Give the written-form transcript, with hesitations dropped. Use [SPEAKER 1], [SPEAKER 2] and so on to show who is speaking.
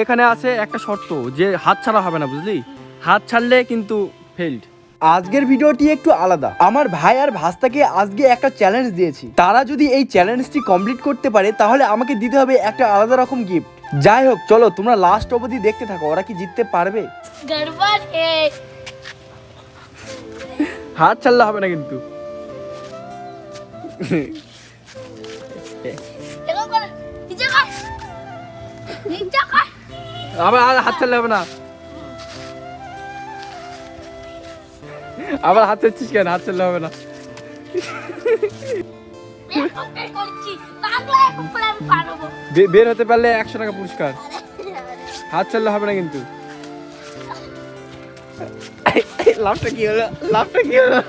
[SPEAKER 1] এখানে আছে একটা শর্ত যে হাত ছাড়া হবে না, বুঝলি? হাত ছাড়লে কিন্তু ফেইল্ড। আজকের ভিডিওটি একটু আলাদা। আমার ভাই আর ভাস্তাকে আজকে একটা চ্যালেঞ্জ দিয়েছি। তারা যদি এই চ্যালেঞ্জটি কমপ্লিট করতে পারে তাহলে আমাকে দিতে হবে একটা আলাদা রকম গিফট। যাই হোক, চলো তোমরা লাস্ট অবধি দেখতে থাকো, ওরা কি জিততে পারবে। হাত ছাড়লে হবে না কিন্তু। আবার হাত ছাড়লে হবে না। আবার হাত ছাড়ছিস কেন? হাত ছাড়লে হবে না। বের হতে পারলে 100 টাকা পুরস্কার। হাত ছাড়লে হবে না কিন্তু। লাভটা কি হলো? লাভটা কি হলো?